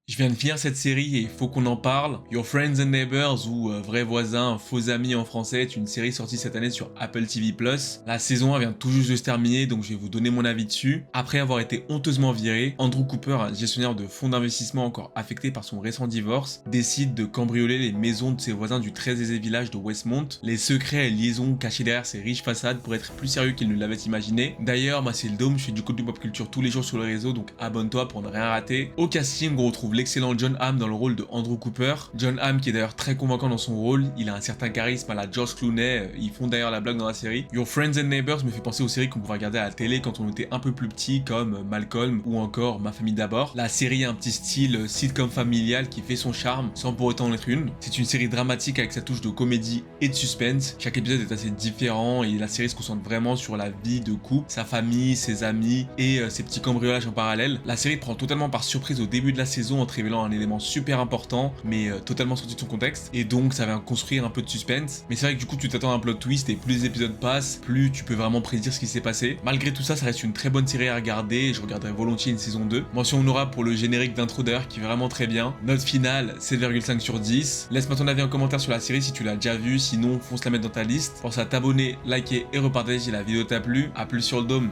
Je viens de finir cette série et il faut qu'on en parle. Your Friends and Neighbors ou Vrais voisins, faux amis en français est une série sortie cette année sur Apple TV+. La saison 1 vient tout juste de se terminer donc je vais vous donner mon avis dessus. Après avoir été honteusement viré, Andrew Cooper, un gestionnaire de fonds d'investissement encore affecté par son récent divorce, décide de cambrioler les maisons de ses voisins du très aisé village de Westmont. Les secrets et liaisons cachés derrière ces riches façades pourraient être plus sérieux qu'il ne l'avait imaginé. D'ailleurs, moi c'est le Dôme, je fais du contenu pop culture tous les jours sur le réseau donc abonne-toi pour ne rien rater. Au casting, on retrouve l'excellent Jon Hamm dans le rôle de Andrew Cooper. Jon Hamm qui est d'ailleurs très convaincant dans son rôle, il a un certain charisme à la George Clooney, ils font d'ailleurs la blague dans la série. Your Friends and Neighbors me fait penser aux séries qu'on pouvait regarder à la télé quand on était un peu plus petit comme Malcolm ou encore Ma famille d'abord. La série a un petit style sitcom familial qui fait son charme sans pour autant en être une. C'est une série dramatique avec sa touche de comédie et de suspense. Chaque épisode est assez différent et la série se concentre vraiment sur la vie de couple, sa famille, ses amis et ses petits cambriolages en parallèle. La série te prend totalement par surprise au début de la saison en te révélant un élément super important mais totalement sorti de son contexte et donc ça vient construire un peu de suspense. Mais c'est vrai que du coup tu t'attends à un plot twist et plus les épisodes passent, plus tu peux vraiment prédire ce qui s'est passé. Malgré tout ça, ça reste une très bonne série à regarder et je regarderai volontiers une saison 2. Mention honorable pour le générique d'intro d'ailleurs qui est vraiment très bien. Note finale 7,5 sur 10. Laisse-moi ton avis en commentaire sur la série si tu l'as déjà vue, sinon fonce la mettre dans ta liste. Pense à t'abonner, liker et repartager si la vidéo t'a plu. A plus sur le Dôme.